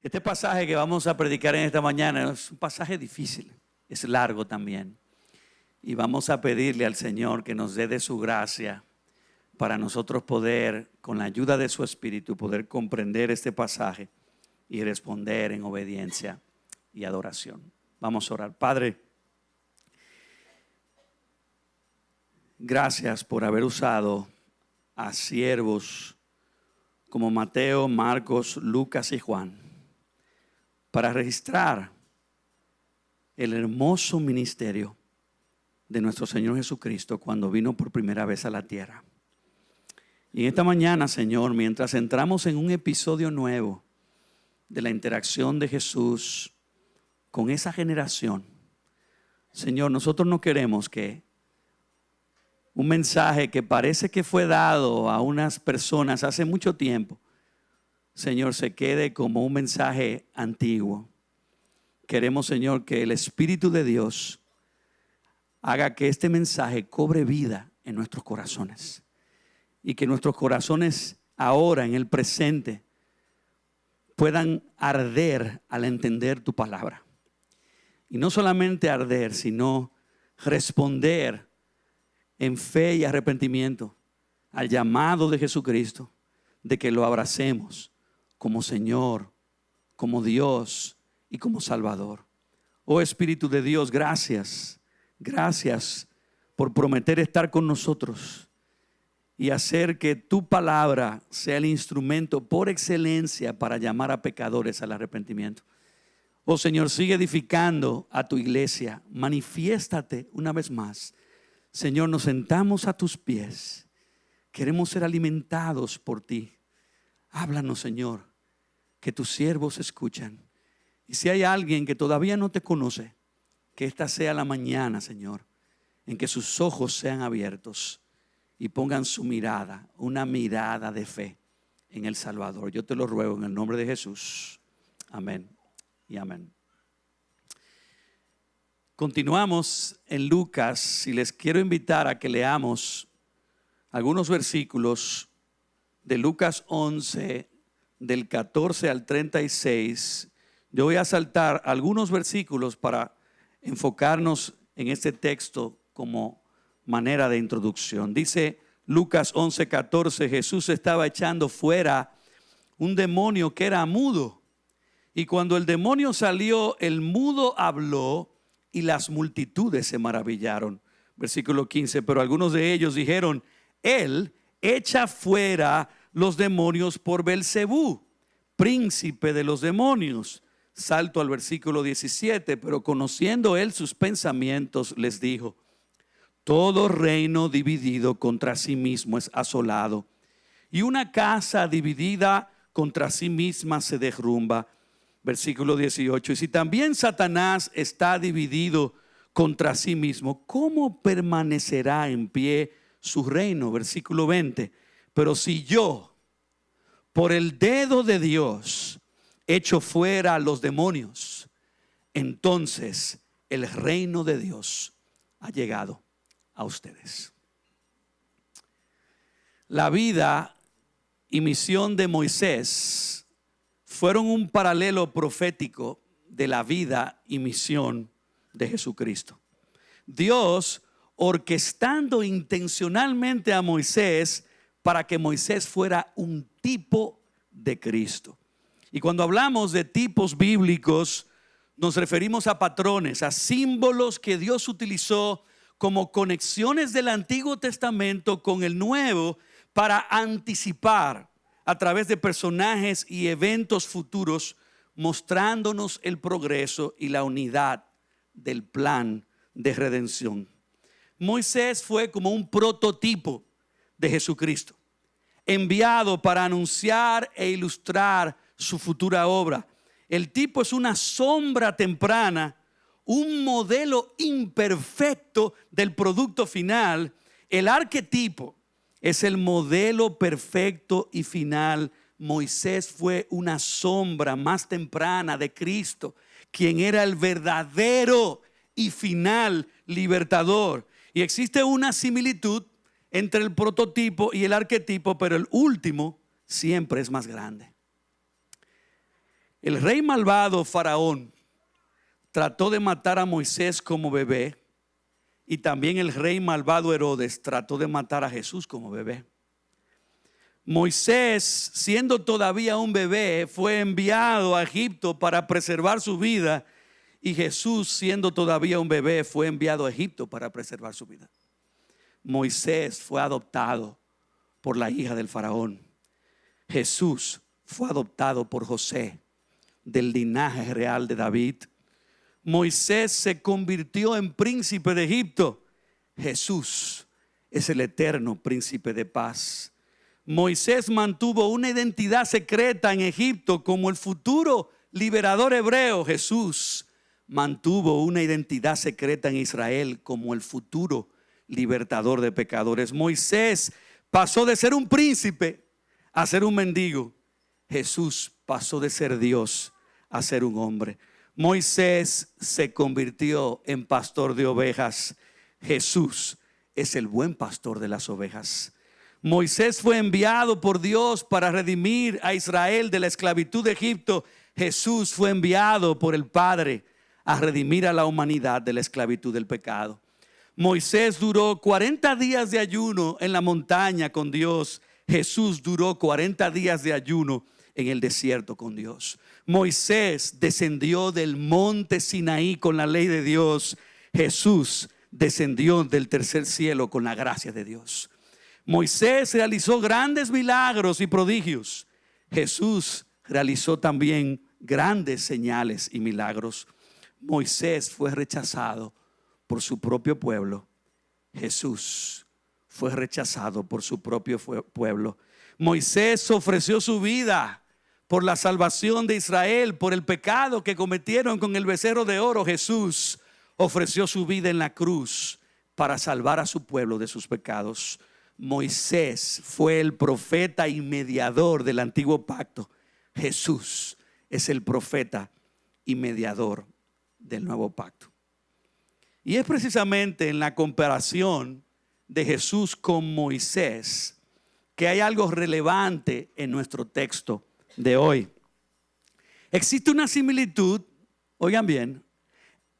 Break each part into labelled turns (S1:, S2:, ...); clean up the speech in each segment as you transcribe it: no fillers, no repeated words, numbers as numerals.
S1: Este pasaje que vamos a predicar en esta mañana es un pasaje difícil, es largo también. Y vamos a pedirle al Señor que nos dé de su gracia para nosotros poder, con la ayuda de su Espíritu, poder comprender este pasaje y responder en obediencia y adoración. Vamos a orar. Padre, gracias por haber usado a siervos como Mateo, Marcos, Lucas y Juan para registrar el hermoso ministerio de nuestro Señor Jesucristo cuando vino por primera vez a la tierra. Y en esta mañana, Señor, mientras entramos en un episodio nuevo de la interacción de Jesús con esa generación, Señor, nosotros no queremos que un mensaje que parece que fue dado a unas personas hace mucho tiempo, Señor, se quede como un mensaje antiguo. Queremos, Señor, que el Espíritu de Dios haga que este mensaje cobre vida en nuestros corazones. Y que nuestros corazones ahora, en el presente, puedan arder al entender tu palabra. Y no solamente arder, sino responder en fe y arrepentimiento al llamado de Jesucristo, de que lo abracemos como Señor, como Dios y como Salvador. Oh Espíritu de Dios, gracias. Gracias por prometer estar con nosotros y hacer que tu palabra sea el instrumento por excelencia para llamar a pecadores al arrepentimiento. Oh Señor, sigue edificando a tu iglesia. Manifiéstate una vez más. Señor, nos sentamos a tus pies. Queremos ser alimentados por ti. Háblanos, Señor, que tus siervos escuchan. Y si hay alguien que todavía no te conoce, que esta sea la mañana, Señor, en que sus ojos sean abiertos y pongan su mirada, una mirada de fe en el Salvador. Yo te lo ruego en el nombre de Jesús. Amén y amén. Continuamos en Lucas y les quiero invitar a que leamos algunos versículos de Lucas 11, del 14 al 36. Yo voy a saltar algunos versículos para enfocarnos en este texto como manera de introducción. Dice Lucas 11, 14, Jesús estaba echando fuera un demonio que era mudo. Y cuando el demonio salió, el mudo habló y las multitudes se maravillaron. Versículo 15, pero algunos de ellos dijeron, Él echa fuera los demonios por Belcebú, príncipe de los demonios. Salto al versículo 17, pero conociendo él sus pensamientos, les dijo, todo reino dividido contra sí mismo es asolado, y una casa dividida contra sí misma se derrumba. Versículo 18, y si también Satanás está dividido contra sí mismo, ¿cómo permanecerá en pie su reino? Versículo 20, pero si yo, por el dedo de Dios, echo fuera a los demonios, entonces el reino de Dios ha llegado a ustedes. La vida y misión de Moisés fueron un paralelo profético de la vida y misión de Jesucristo. Dios, orquestando intencionalmente a Moisés para que Moisés fuera un tipo de Cristo. Y cuando hablamos de tipos bíblicos, nos referimos a patrones, a símbolos que Dios utilizó como conexiones del Antiguo Testamento con el Nuevo para anticipar a través de personajes y eventos futuros, mostrándonos el progreso y la unidad del plan de redención. Moisés fue como un prototipo de Jesucristo, enviado para anunciar e ilustrar su futura obra. El tipo es una sombra temprana, un modelo imperfecto del producto final. El arquetipo es el modelo perfecto y final. Moisés fue una sombra más temprana de Cristo, quien era el verdadero y final libertador. Y existe una similitud entre el prototipo y el arquetipo, pero el último siempre es más grande. El rey malvado Faraón trató de matar a Moisés como bebé, y también el rey malvado Herodes trató de matar a Jesús como bebé. Moisés, siendo todavía un bebé, fue enviado a Egipto para preservar su vida, y Jesús, siendo todavía un bebé, fue enviado a Egipto para preservar su vida. Moisés fue adoptado por la hija del faraón. Jesús fue adoptado por José, del linaje real de David. Moisés se convirtió en príncipe de Egipto. Jesús es el eterno príncipe de paz. Moisés mantuvo una identidad secreta en Egipto como el futuro liberador hebreo. Jesús mantuvo una identidad secreta en Israel como el futuro libertador de pecadores. Moisés pasó de ser un príncipe a ser un mendigo. Jesús pasó de ser Dios a ser un hombre. Moisés se convirtió en pastor de ovejas. Jesús es el buen pastor de las ovejas. Moisés fue enviado por Dios para redimir a Israel de la esclavitud de Egipto. Jesús fue enviado por el Padre a redimir a la humanidad de la esclavitud del pecado. Moisés duró 40 días de ayuno en la montaña con Dios. Jesús duró 40 días de ayuno en el desierto con Dios. Moisés descendió del monte Sinaí con la ley de Dios. Jesús descendió del tercer cielo con la gracia de Dios. Moisés realizó grandes milagros y prodigios. Jesús realizó también grandes señales y milagros. Moisés fue rechazado por su propio pueblo. Jesús fue rechazado por su propio pueblo. Moisés ofreció su vida por la salvación de Israel, por el pecado que cometieron con el becerro de oro. Jesús ofreció su vida en la cruz para salvar a su pueblo de sus pecados. Moisés fue el profeta y mediador del antiguo pacto. Jesús es el profeta y mediador del nuevo pacto. Y es precisamente en la comparación de Jesús con Moisés que hay algo relevante en nuestro texto de hoy. Existe una similitud, oigan bien,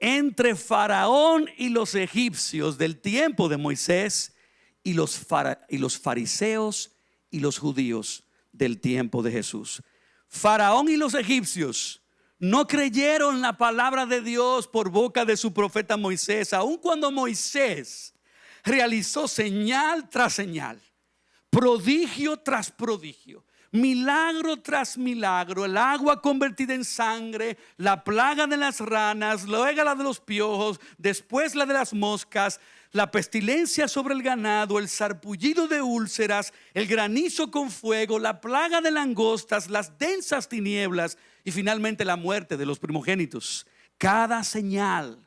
S1: entre Faraón y los egipcios del tiempo de Moisés y los fariseos y los judíos del tiempo de Jesús. Faraón y los egipcios no creyeron la palabra de Dios por boca de su profeta Moisés, aun cuando Moisés realizó señal tras señal, prodigio tras prodigio, milagro tras milagro, el agua convertida en sangre, la plaga de las ranas, luego la de los piojos, después la de las moscas, la pestilencia sobre el ganado, el sarpullido de úlceras, el granizo con fuego, la plaga de langostas, las densas tinieblas y finalmente la muerte de los primogénitos. Cada señal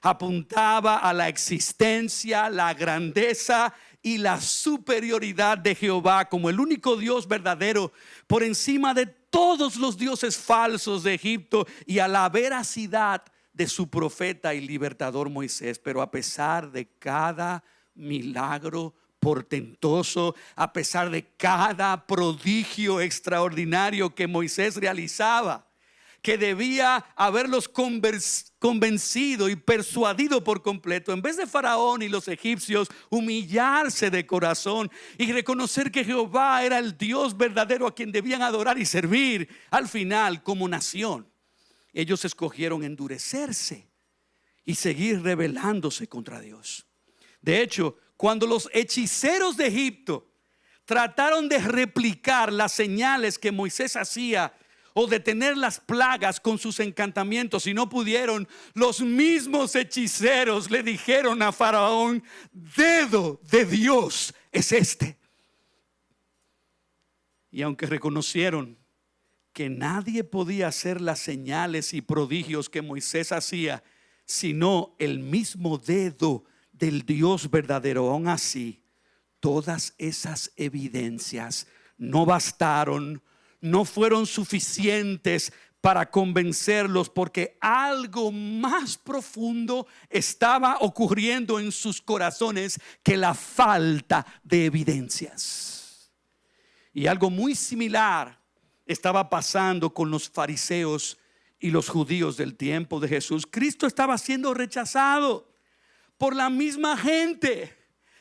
S1: apuntaba a la existencia, la grandeza y la superioridad de Jehová como el único Dios verdadero por encima de todos los dioses falsos de Egipto, y a la veracidad de su profeta y libertador Moisés. Pero a pesar de cada milagro portentoso, a pesar de cada prodigio extraordinario que Moisés realizaba, que debía haberlos convencido y persuadido por completo, en vez de Faraón y los egipcios humillarse de corazón y reconocer que Jehová era el Dios verdadero a quien debían adorar y servir, al final, como nación, ellos escogieron endurecerse y seguir rebelándose contra Dios. De hecho, cuando los hechiceros de Egipto trataron de replicar las señales que Moisés hacía o detener las plagas con sus encantamientos, y no pudieron, los mismos hechiceros le dijeron a Faraón: dedo de Dios es este. Y aunque reconocieron que nadie podía hacer las señales y prodigios que Moisés hacía, sino el mismo dedo del Dios verdadero, aún así, todas esas evidencias no bastaron, no fueron suficientes para convencerlos, porque algo más profundo estaba ocurriendo en sus corazones que la falta de evidencias. Y algo muy similar estaba pasando con los fariseos y los judíos del tiempo de Jesús. Cristo estaba siendo rechazado por la misma gente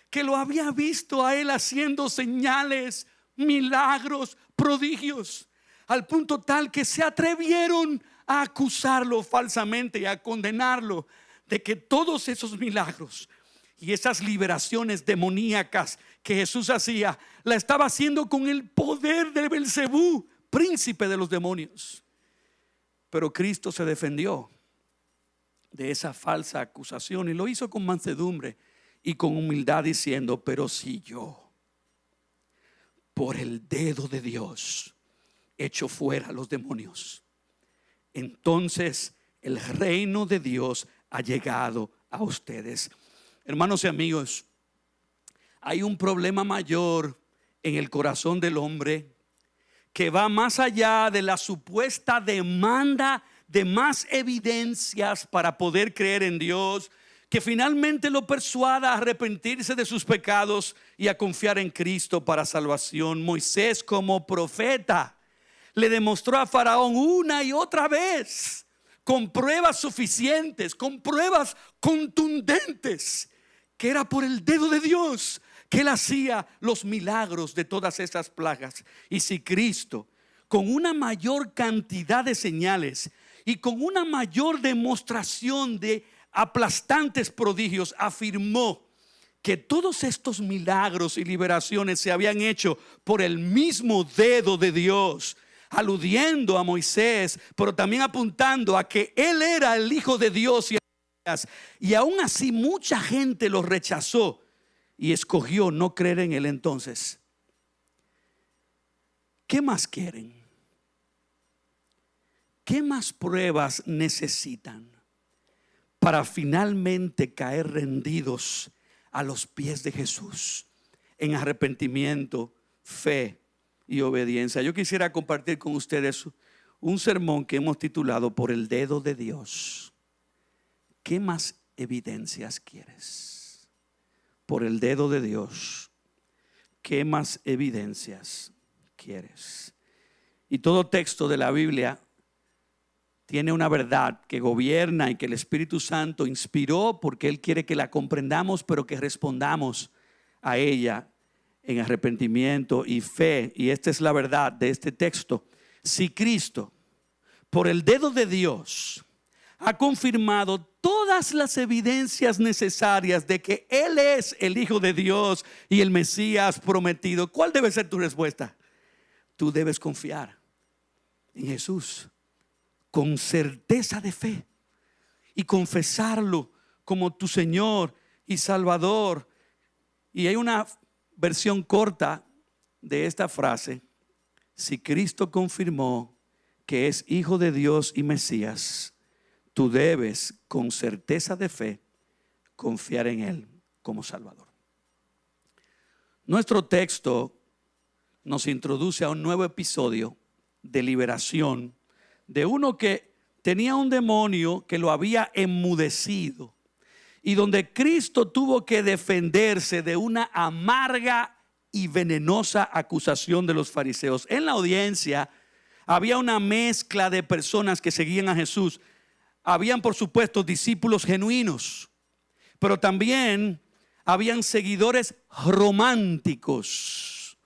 S1: que lo había visto a él haciendo señales, milagros, prodigios, al punto tal que se atrevieron a acusarlo falsamente y a condenarlo de que todos esos milagros y esas liberaciones demoníacas que Jesús hacía, la estaba haciendo con el poder de Belcebú, príncipe de los demonios. Pero Cristo se defendió de esa falsa acusación y lo hizo con mansedumbre y con humildad, diciendo: pero si yo, por el dedo de Dios, echo fuera a los demonios, entonces el reino de Dios ha llegado a ustedes. Hermanos y amigos, hay un problema mayor en el corazón del hombre que va más allá de la supuesta demanda de más evidencias para poder creer en Dios, que finalmente lo persuada a arrepentirse de sus pecados y a confiar en Cristo para salvación. Moisés, como profeta, le demostró a Faraón una y otra vez, con pruebas suficientes, con pruebas contundentes, que era por el dedo de Dios que él hacía los milagros de todas esas plagas. Y si Cristo, con una mayor cantidad de señales y con una mayor demostración de aplastantes prodigios, afirmó que todos estos milagros y liberaciones se habían hecho por el mismo dedo de Dios, aludiendo a Moisés, pero también apuntando a que él era el Hijo de Dios, y aún así mucha gente lo rechazó y escogió no creer en él. Entonces, ¿qué más quieren? ¿Qué más pruebas necesitan para finalmente caer rendidos a los pies de Jesús en arrepentimiento, fe y obediencia? Yo quisiera compartir con ustedes un sermón que hemos titulado Por el dedo de Dios. ¿Qué más evidencias quieres? Por el dedo de Dios, ¿qué más evidencias quieres? Y todo texto de la Biblia tiene una verdad que gobierna y que el Espíritu Santo inspiró porque Él quiere que la comprendamos, pero que respondamos a ella en arrepentimiento y fe. Y esta es la verdad de este texto. Si Cristo, por el dedo de Dios, ha confirmado todas las evidencias necesarias de que Él es el Hijo de Dios y el Mesías prometido, ¿cuál debe ser tu respuesta? Tú debes confiar en Jesús con certeza de fe y confesarlo como tu Señor y Salvador. Y hay una versión corta de esta frase: si Cristo confirmó que es Hijo de Dios y Mesías, tú debes con certeza de fe confiar en Él como Salvador. Nuestro texto nos introduce a un nuevo episodio de liberación de uno que tenía un demonio que lo había enmudecido y donde Cristo tuvo que defenderse de una amarga y venenosa acusación de los fariseos. En la audiencia había una mezcla de personas que seguían a Jesús. Habían, por supuesto, discípulos genuinos, pero también habían seguidores románticos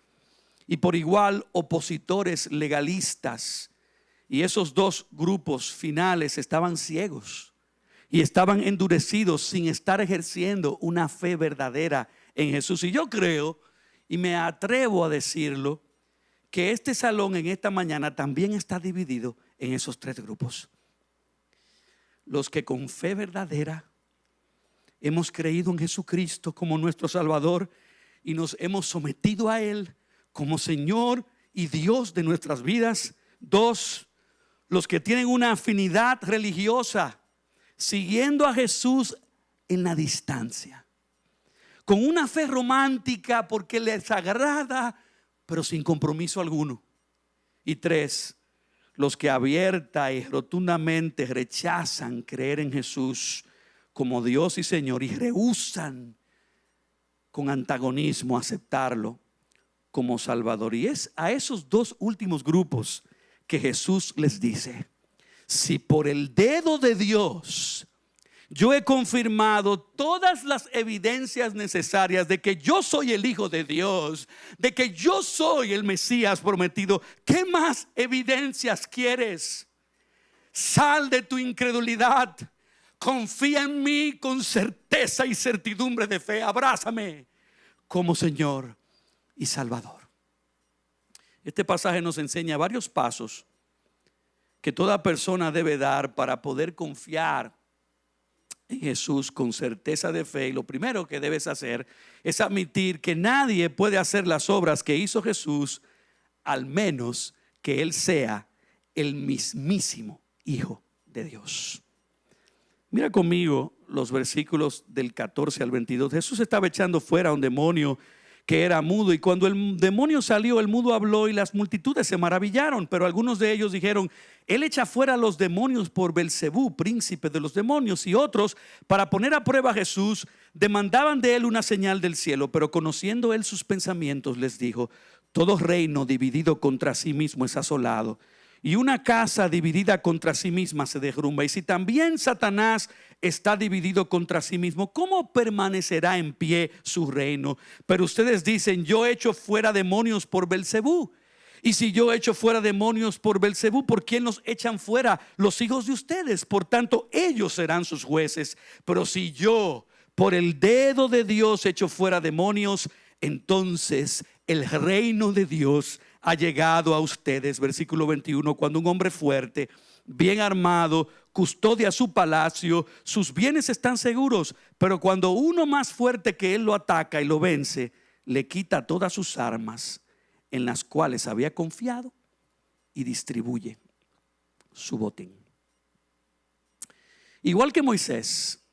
S1: y por igual opositores legalistas. Y esos dos grupos finales estaban ciegos y estaban endurecidos sin estar ejerciendo una fe verdadera en Jesús. Y yo creo, y me atrevo a decirlo, que este salón en esta mañana también está dividido en esos tres grupos. Los que con fe verdadera hemos creído en Jesucristo como nuestro Salvador y nos hemos sometido a Él como Señor y Dios de nuestras vidas. Dos, los que tienen una afinidad religiosa, siguiendo a Jesús en la distancia, con una fe romántica porque les agrada, pero sin compromiso alguno. Y tres, los que abierta y rotundamente rechazan creer en Jesús como Dios y Señor y rehúsan con antagonismo aceptarlo como Salvador. Y es a esos dos últimos grupos que Jesús les dice: si por el dedo de Dios yo he confirmado todas las evidencias necesarias de que yo soy el Hijo de Dios, de que yo soy el Mesías prometido, ¿qué más evidencias quieres? Sal de tu incredulidad, confía en mí con certeza y certidumbre de fe, abrázame como Señor y Salvador. Este pasaje nos enseña varios pasos que toda persona debe dar para poder confiar en Jesús con certeza de fe. Y lo primero que debes hacer es admitir que nadie puede hacer las obras que hizo Jesús al menos que Él sea el mismísimo Hijo de Dios. Mira conmigo los versículos del 14 al 22. Jesús estaba echando fuera a un demonio que era mudo, y cuando el demonio salió, el mudo habló y las multitudes se maravillaron. Pero algunos de ellos dijeron: Él echa fuera a los demonios por Belcebú, príncipe de los demonios. Y otros, para poner a prueba a Jesús, demandaban de él una señal del cielo. Pero conociendo él sus pensamientos, les dijo: todo reino dividido contra sí mismo es asolado, y una casa dividida contra sí misma se derrumba. Y si también Satanás está dividido contra sí mismo, ¿cómo permanecerá en pie su reino? Pero ustedes dicen: yo echo fuera demonios por Belcebú. Y si yo echo fuera demonios por Belcebú, ¿por quién los echan fuera? Los hijos de ustedes. Por tanto, ellos serán sus jueces. Pero si yo por el dedo de Dios echo fuera demonios, entonces el reino de Dios ha llegado a ustedes. Versículo 21. Cuando un hombre fuerte, bien armado, custodia su palacio, sus bienes están seguros. Pero cuando uno más fuerte que él lo ataca y lo vence, le quita todas sus armas en las cuales había confiado y distribuye su botín. Igual que Moisés,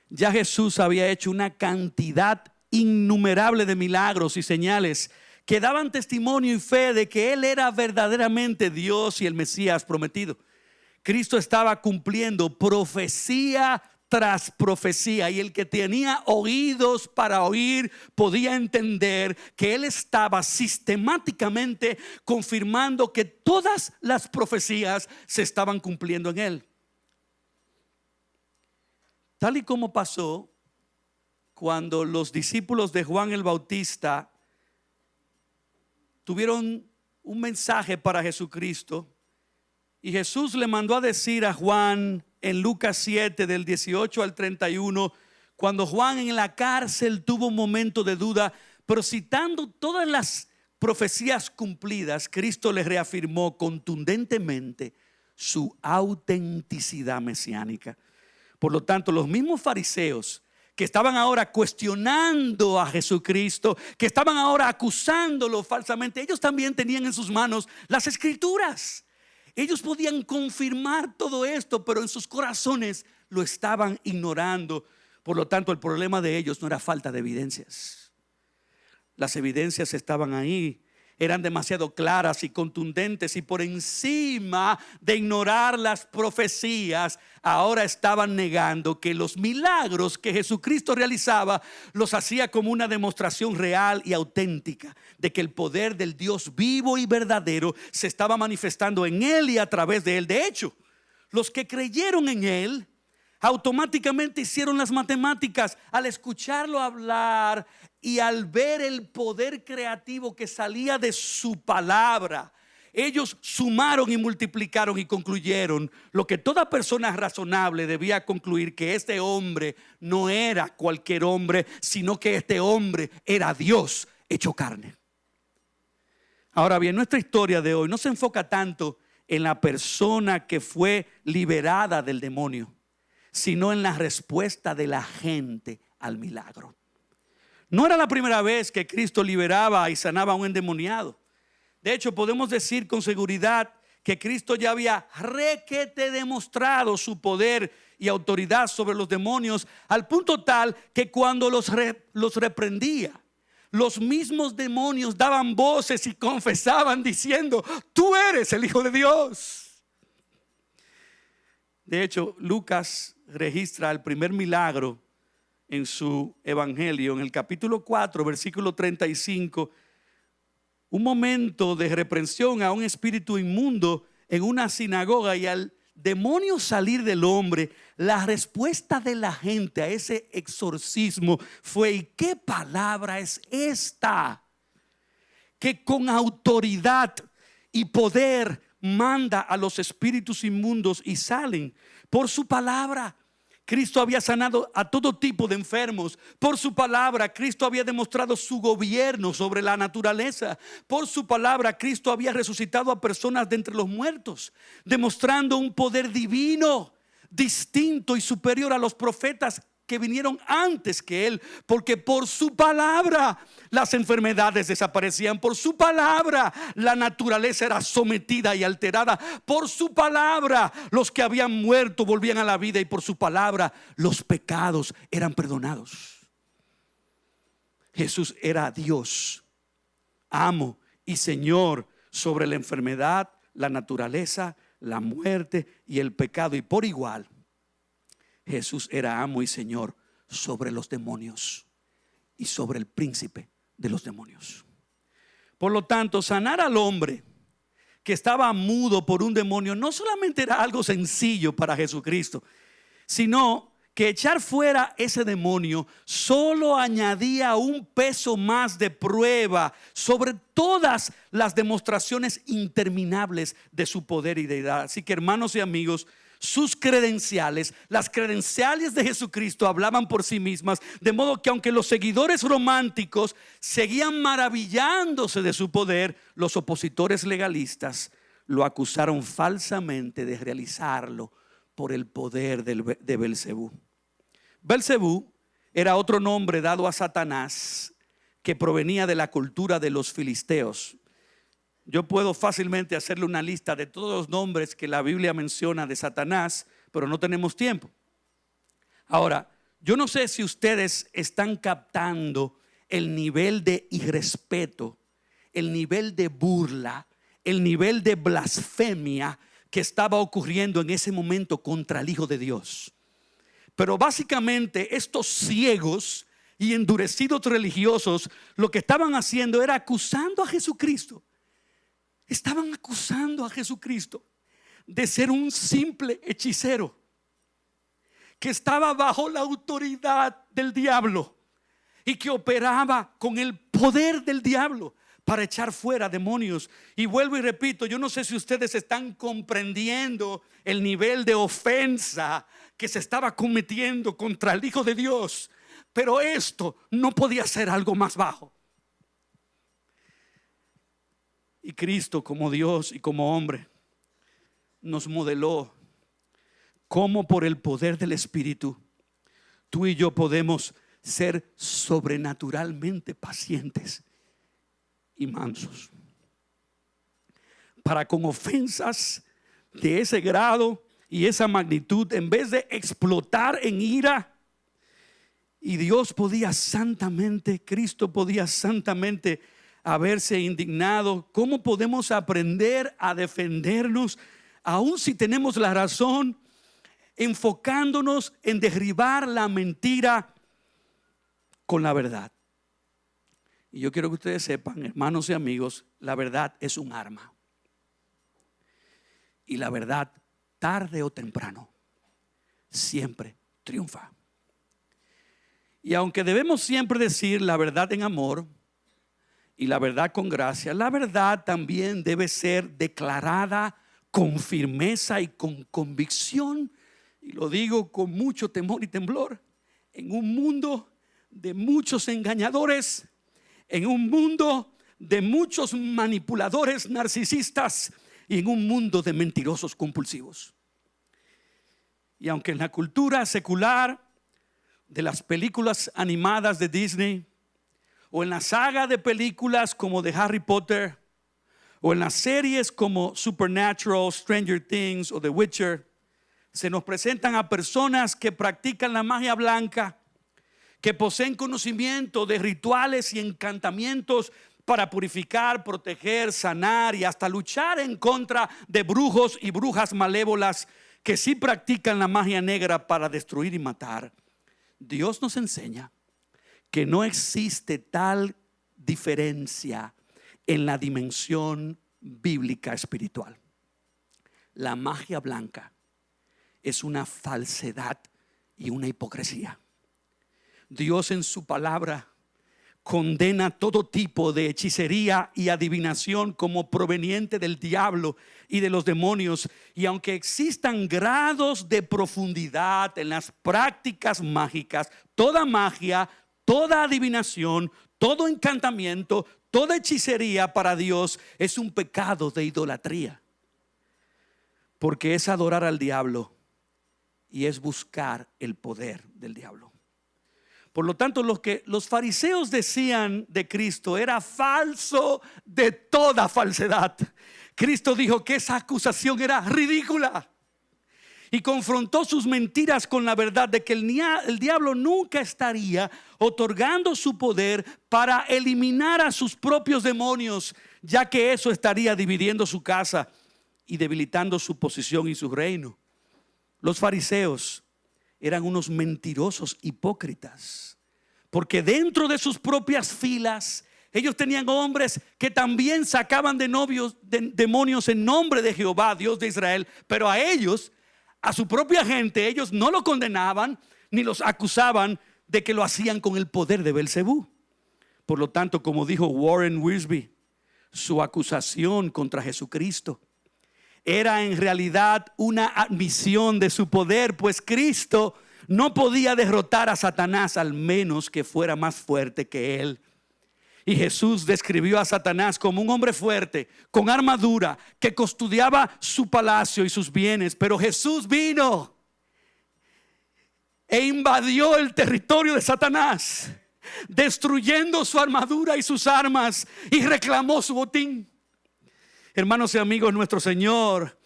S1: ya Jesús había hecho una cantidad innumerable de milagros y señales que daban testimonio y fe de que Él era verdaderamente Dios y el Mesías prometido. Cristo estaba cumpliendo profecía tras profecía, y el que tenía oídos para oír podía entender que Él estaba sistemáticamente confirmando que todas las profecías se estaban cumpliendo en Él. Tal y como pasó cuando los discípulos de Juan el Bautista tuvieron un mensaje para Jesucristo, y Jesús le mandó a decir a Juan en Lucas 7 del 18 al 31, cuando Juan en la cárcel tuvo un momento de duda, pero citando todas las profecías cumplidas, Cristo le reafirmó contundentemente su autenticidad mesiánica. Por lo tanto, los mismos fariseos que estaban ahora cuestionando a Jesucristo, que estaban ahora acusándolo falsamente, ellos también tenían en sus manos las Escrituras. Ellos podían confirmar todo esto, pero en sus corazones lo estaban ignorando. Por lo tanto, el problema de ellos no era falta de evidencias. Las evidencias estaban ahí, eran demasiado claras y contundentes, y por encima de ignorar las profecías, ahora estaban negando que los milagros que Jesucristo realizaba los hacía como una demostración real y auténtica de que el poder del Dios vivo y verdadero se estaba manifestando en Él y a través de Él. De hecho, los que creyeron en Él automáticamente hicieron las matemáticas al escucharlo hablar y al ver el poder creativo que salía de su palabra. Ellos sumaron y multiplicaron y concluyeron lo que toda persona razonable debía concluir: que este hombre no era cualquier hombre, sino que este hombre era Dios hecho carne. Ahora bien, nuestra historia de hoy no se enfoca tanto en la persona que fue liberada del demonio, sino en la respuesta de la gente al milagro. No era la primera vez que Cristo liberaba y sanaba a un endemoniado. De hecho, podemos decir con seguridad que Cristo ya había requete demostrado su poder y autoridad sobre los demonios, al punto tal que cuando los reprendía, los mismos demonios daban voces y confesaban diciendo: tú eres el Hijo de Dios. De hecho, Lucas registra el primer milagro en su evangelio, en el capítulo 4, versículo 35, un momento de reprensión a un espíritu inmundo en una sinagoga y al demonio salir del hombre, la respuesta de la gente a ese exorcismo fue: ¿y qué palabra es esta que con autoridad y poder manda a los espíritus inmundos y salen? Por su palabra Cristo había sanado a todo tipo de enfermos. Por su palabra Cristo había demostrado su gobierno sobre la naturaleza. Por su palabra Cristo había resucitado a personas de entre los muertos, demostrando un poder divino distinto y superior a los profetas que vinieron antes que él, porque por su palabra las enfermedades desaparecían, por su palabra la naturaleza era sometida y alterada, por su palabra los que habían muerto volvían a la vida, y por su palabra los pecados eran perdonados. Jesús era Dios, amo y Señor sobre la enfermedad, la naturaleza, la muerte y el pecado, y por igual Jesús era amo y Señor sobre los demonios y sobre el príncipe de los demonios. Por lo tanto, sanar al hombre que estaba mudo por un demonio no solamente era algo sencillo para Jesucristo, sino que echar fuera ese demonio solo añadía un peso más de prueba sobre todas las demostraciones interminables de su poder y deidad. Así que, hermanos y amigos, sus credenciales, las credenciales de Jesucristo, hablaban por sí mismas, de modo que aunque los seguidores románticos seguían maravillándose de su poder, los opositores legalistas lo acusaron falsamente de realizarlo por el poder de Belcebú. Belcebú era otro nombre dado a Satanás que provenía de la cultura de los filisteos. Yo puedo fácilmente hacerle una lista de todos los nombres que la Biblia menciona de Satanás, pero no tenemos tiempo. Ahora, yo no sé si ustedes están captando el nivel de irrespeto, el nivel de burla, el nivel de blasfemia que estaba ocurriendo en ese momento contra el Hijo de Dios. Pero básicamente estos ciegos y endurecidos religiosos lo que estaban haciendo era acusando a Jesucristo. Estaban acusando a Jesucristo de ser un simple hechicero que estaba bajo la autoridad del diablo y que operaba con el poder del diablo para echar fuera demonios. Y vuelvo y repito, yo no sé si ustedes están comprendiendo el nivel de ofensa que se estaba cometiendo contra el Hijo de Dios, pero esto no podía ser algo más bajo. Y Cristo, como Dios y como hombre, nos modeló cómo por el poder del Espíritu tú y yo podemos ser sobrenaturalmente pacientes y mansos, para con ofensas de ese grado y esa magnitud, en vez de explotar en ira. Y Dios podía santamente, Cristo podía santamente haberse indignado. ¿Cómo podemos aprender a defendernos, aun si tenemos la razón, enfocándonos en derribar la mentira con la verdad? Y yo quiero que ustedes sepan, hermanos y amigos, la verdad es un arma. Y la verdad, tarde o temprano, siempre triunfa. Y aunque debemos siempre decir la verdad en amor y la verdad con gracia, la verdad también debe ser declarada con firmeza y con convicción. Y lo digo con mucho temor y temblor. En un mundo de muchos engañadores, en un mundo de muchos manipuladores narcisistas y en un mundo de mentirosos compulsivos. Y aunque en la cultura secular de las películas animadas de Disney, o en la saga de películas como de Harry Potter, o en las series como Supernatural, Stranger Things o The Witcher, se nos presentan a personas que practican la magia blanca, que poseen conocimiento de rituales y encantamientos para purificar, proteger, sanar y hasta luchar en contra de brujos y brujas malévolas que sí practican la magia negra para destruir y matar. Dios nos enseña que no existe tal diferencia en la dimensión bíblica espiritual. La magia blanca es una falsedad y una hipocresía. Dios en su palabra condena todo tipo de hechicería y adivinación como proveniente del diablo y de los demonios. Y aunque existan grados de profundidad en las prácticas mágicas, toda magia, toda adivinación, todo encantamiento, toda hechicería para Dios es un pecado de idolatría, porque es adorar al diablo y es buscar el poder del diablo. Por lo tanto, lo que los fariseos decían de Cristo era falso de toda falsedad. Cristo dijo que esa acusación era ridícula y confrontó sus mentiras con la verdad de que el diablo nunca estaría otorgando su poder para eliminar a sus propios demonios, ya que eso estaría dividiendo su casa y debilitando su posición y su reino. Los fariseos eran unos mentirosos hipócritas, porque dentro de sus propias filas ellos tenían hombres que también sacaban demonios en nombre de Jehová, Dios de Israel, pero a ellos, a su propia gente, ellos no lo condenaban ni los acusaban de que lo hacían con el poder de Belcebú. Por lo tanto, como dijo Warren Wiersbe, su acusación contra Jesucristo era en realidad una admisión de su poder, pues Cristo no podía derrotar a Satanás al menos que fuera más fuerte que él. Y Jesús describió a Satanás como un hombre fuerte, con armadura, que custodiaba su palacio y sus bienes. Pero Jesús vino e invadió el territorio de Satanás, destruyendo su armadura y sus armas, y reclamó su botín. Hermanos y amigos, nuestro Señor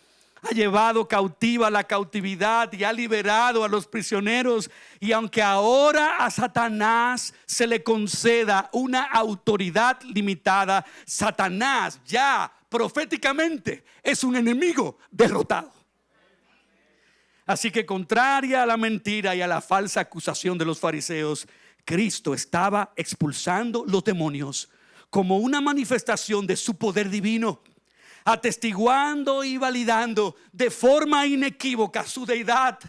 S1: ha llevado cautiva la cautividad y ha liberado a los prisioneros. Y aunque ahora a Satanás se le conceda una autoridad limitada, Satanás ya proféticamente es un enemigo derrotado. Así que, contraria a la mentira y a la falsa acusación de los fariseos, Cristo estaba expulsando los demonios como una manifestación de su poder divino, atestiguando y validando de forma inequívoca su deidad,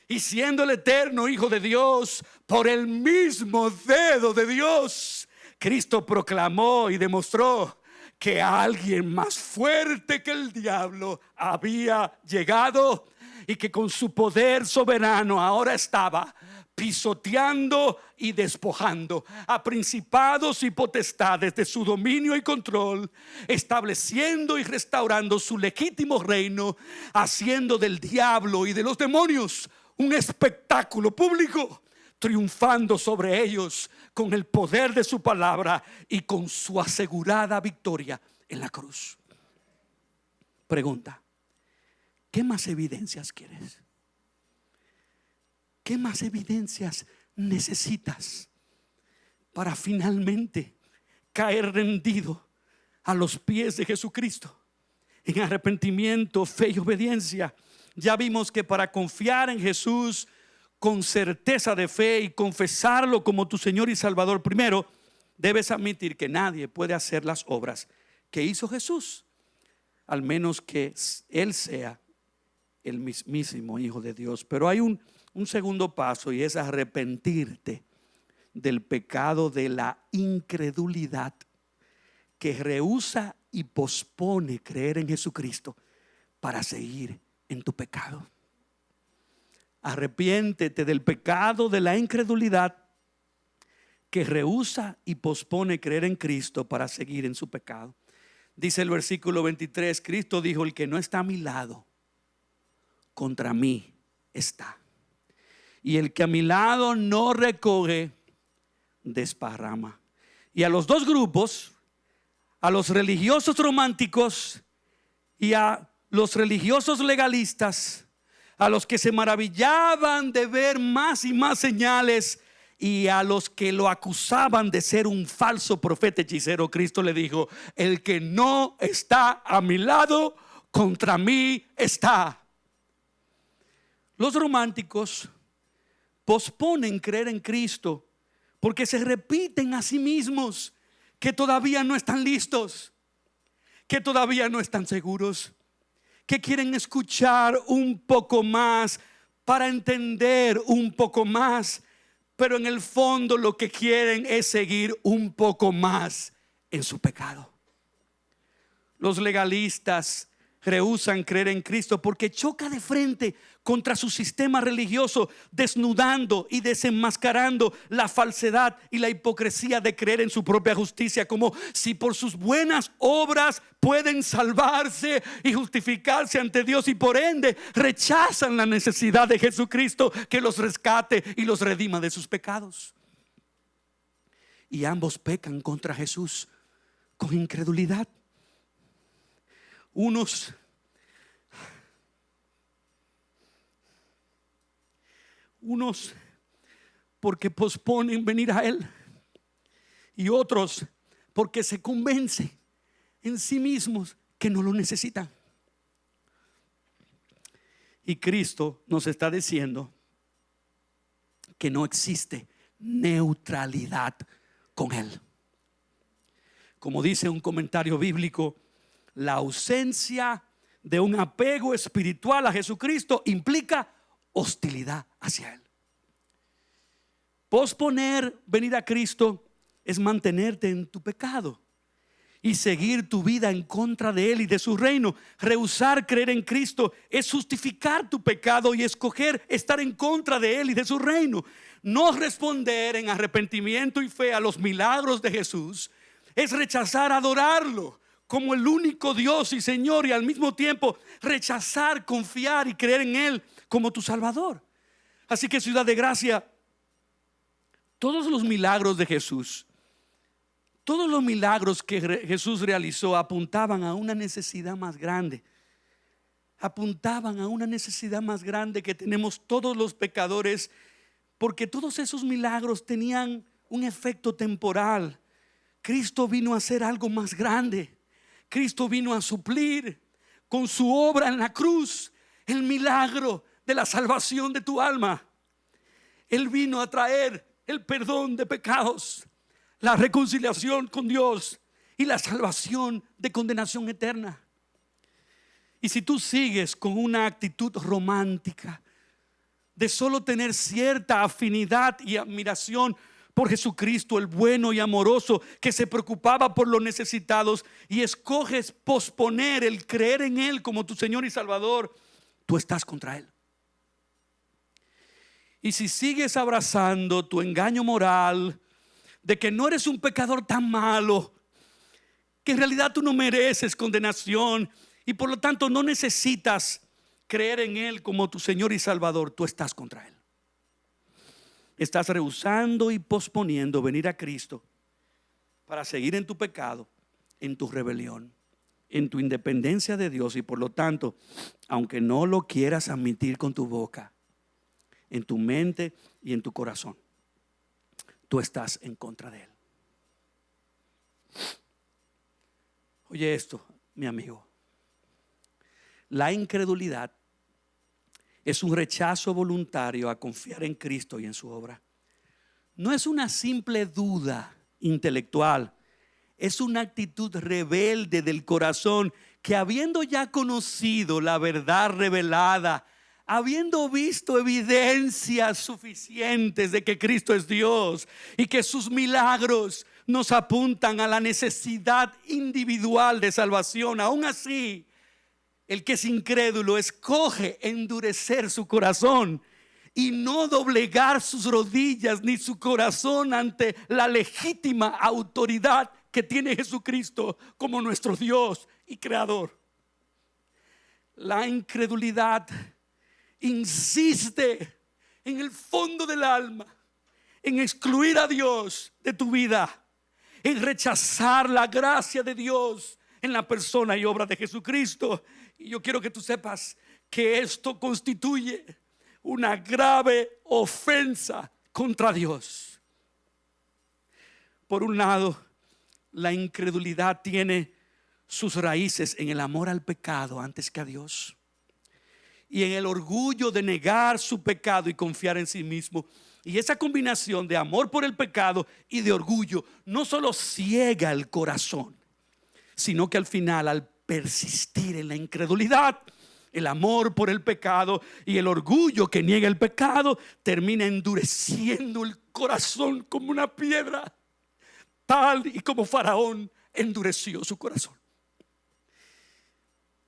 S1: y siendo el eterno Hijo de Dios por el mismo dedo de Dios, Cristo proclamó y demostró que alguien más fuerte que el diablo había llegado, y que con su poder soberano ahora estaba pisoteando y despojando a principados y potestades de su dominio y control, estableciendo y restaurando su legítimo reino, haciendo del diablo y de los demonios un espectáculo público, triunfando sobre ellos con el poder de su palabra y con su asegurada victoria en la cruz. Pregunta: ¿qué más evidencias quieres? ¿Qué más evidencias necesitas para finalmente caer rendido a los pies de Jesucristo en arrepentimiento, fe y obediencia? Ya vimos que para confiar en Jesús con certeza de fe y confesarlo como tu Señor y Salvador, primero debes admitir que nadie puede hacer las obras que hizo Jesús, al menos que Él sea el mismísimo Hijo de Dios. Pero hay un segundo paso, y es arrepentirte del pecado de la incredulidad que rehúsa y pospone creer en Jesucristo para seguir en tu pecado. Arrepiéntete del pecado de la incredulidad que rehúsa y pospone creer en Cristo para seguir en su pecado. Dice el versículo 23, Cristo dijo: el que no está a mi lado, contra mí está. Y el que a mi lado no recoge, desparrama. Y a los dos grupos, a los religiosos románticos y a los religiosos legalistas, a los que se maravillaban de ver más y más señales, y a los que lo acusaban de ser un falso profeta hechicero, Cristo le dijo: el que no está a mi lado, contra mí está. Los románticos posponen creer en Cristo porque se repiten a sí mismos que todavía no están listos, que todavía no están seguros, que quieren escuchar un poco más para entender un poco más, pero en el fondo lo que quieren es seguir un poco más en su pecado. Los legalistas rehúsan creer en Cristo porque choca de frente contra su sistema religioso, desnudando y desenmascarando la falsedad y la hipocresía de creer en su propia justicia, como si por sus buenas obras pueden salvarse y justificarse ante Dios, y por ende rechazan la necesidad de Jesucristo que los rescate y los redima de sus pecados. Y ambos pecan contra Jesús con incredulidad. Unos porque posponen venir a Él, y otros porque se convencen en sí mismos que no lo necesitan. Y Cristo nos está diciendo que no existe neutralidad con Él. Como dice un comentario bíblico, la ausencia de un apego espiritual a Jesucristo implica hostilidad hacia Él. Posponer venir a Cristo es mantenerte en tu pecado y seguir tu vida en contra de Él y de su reino. Rehusar creer en Cristo es justificar tu pecado y escoger estar en contra de Él y de su reino. No responder en arrepentimiento y fe a los milagros de Jesús es rechazar adorarlo como el único Dios y Señor, y al mismo tiempo rechazar confiar y creer en Él como tu Salvador. Así que, Ciudad de Gracia, todos los milagros de Jesús, todos los milagros que Jesús realizó apuntaban a una necesidad más grande. Apuntaban a una necesidad más grande que tenemos todos los pecadores, porque todos esos milagros tenían un efecto temporal. Cristo vino a hacer algo más grande. Cristo vino a suplir con su obra en la cruz el milagro de la salvación de tu alma. Él vino a traer el perdón de pecados, la reconciliación con Dios y la salvación de condenación eterna. Y si tú sigues con una actitud romántica de solo tener cierta afinidad y admiración por Jesucristo, el bueno y amoroso que se preocupaba por los necesitados, y escoges posponer el creer en Él como tu Señor y Salvador, tú estás contra Él. Y si sigues abrazando tu engaño moral de que no eres un pecador tan malo, que en realidad tú no mereces condenación y por lo tanto no necesitas creer en Él como tu Señor y Salvador, tú estás contra Él. Estás rehusando y posponiendo venir a Cristo para seguir en tu pecado, en tu rebelión, en tu independencia de Dios, y por lo tanto, aunque no lo quieras admitir con tu boca, en tu mente y en tu corazón, tú estás en contra de Él. Oye esto, mi amigo. La incredulidad es un rechazo voluntario a confiar en Cristo y en su obra. No es una simple duda intelectual, es una actitud rebelde del corazón que, habiendo ya conocido la verdad revelada, habiendo visto evidencias suficientes de que Cristo es Dios y que sus milagros nos apuntan a la necesidad individual de salvación, aún así, el que es incrédulo escoge endurecer su corazón y no doblegar sus rodillas ni su corazón ante la legítima autoridad que tiene Jesucristo como nuestro Dios y Creador. La incredulidad insiste en el fondo del alma en excluir a Dios de tu vida, en rechazar la gracia de Dios en la persona y obra de Jesucristo. Y yo quiero que tú sepas que esto constituye una grave ofensa contra Dios. Por un lado, la incredulidad tiene sus raíces en el amor al pecado antes que a Dios, y en el orgullo de negar su pecado y confiar en sí mismo. Y esa combinación de amor por el pecado y de orgullo no solo ciega el corazón, sino que al final, al persistir en la incredulidad, el amor por el pecado y el orgullo que niega el pecado termina endureciendo el corazón como una piedra, tal y como Faraón endureció su corazón.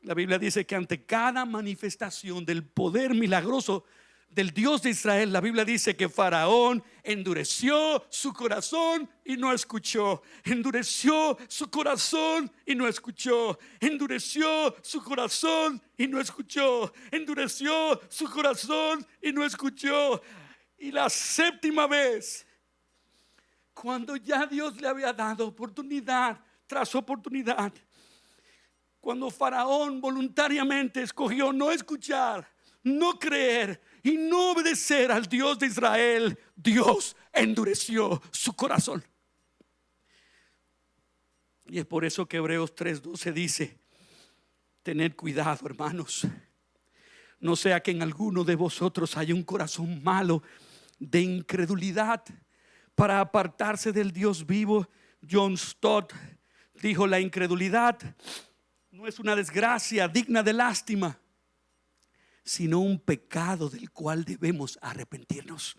S1: La Biblia dice que ante cada manifestación del poder milagroso del Dios de Israel, la Biblia dice que Faraón endureció su corazón y no escuchó. Endureció su corazón y no escuchó. Endureció su corazón y no escuchó. Endureció su corazón y no escuchó. Y la séptima vez, cuando ya Dios le había dado oportunidad tras oportunidad, cuando Faraón voluntariamente escogió no escuchar, no creer y no obedecer al Dios de Israel, Dios endureció su corazón. Y es por eso que Hebreos 3:12 dice: tened cuidado, hermanos, no sea que en alguno de vosotros haya un corazón malo de incredulidad para apartarse del Dios vivo. John Stott dijo: la incredulidad no es una desgracia digna de lástima, sino un pecado del cual debemos arrepentirnos.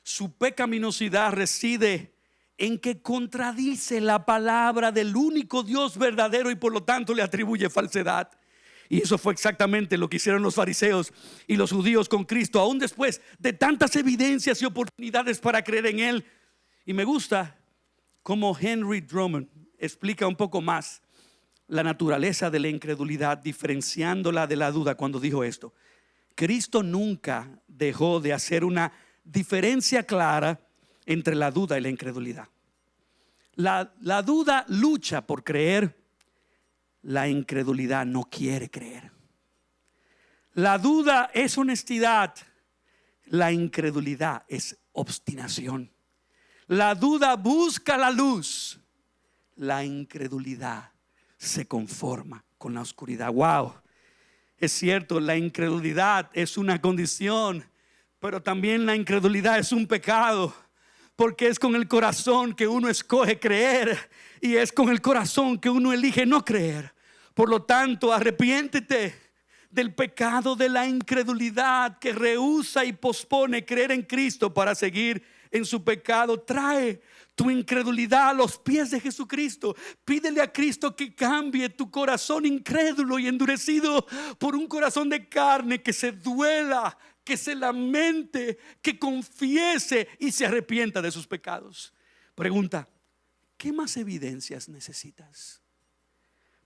S1: Su pecaminosidad reside en que contradice la palabra del único Dios verdadero y por lo tanto le atribuye falsedad. Y eso fue exactamente lo que hicieron los fariseos y los judíos con Cristo, aún después de tantas evidencias y oportunidades para creer en Él. Y me gusta cómo Henry Drummond explica un poco más la naturaleza de la incredulidad, diferenciándola de la duda, cuando dijo esto: Cristo nunca dejó de hacer una diferencia clara entre la duda y la incredulidad. La duda lucha por creer, la incredulidad no quiere creer. La duda es honestidad, la incredulidad es obstinación. La duda busca la luz, la incredulidad se conforma con la oscuridad. Wow, es cierto, la incredulidad es una condición, pero también la incredulidad es un pecado, porque es con el corazón que uno escoge creer y es con el corazón que uno elige no creer. Por lo tanto, arrepiéntete del pecado de la incredulidad que rehúsa y pospone creer en Cristo para seguir en su pecado. Trae tu incredulidad a los pies de Jesucristo. Pídele a Cristo que cambie tu corazón incrédulo y endurecido por un corazón de carne que se duela, que se lamente, que confiese y se arrepienta de sus pecados. Pregunta: ¿qué más evidencias necesitas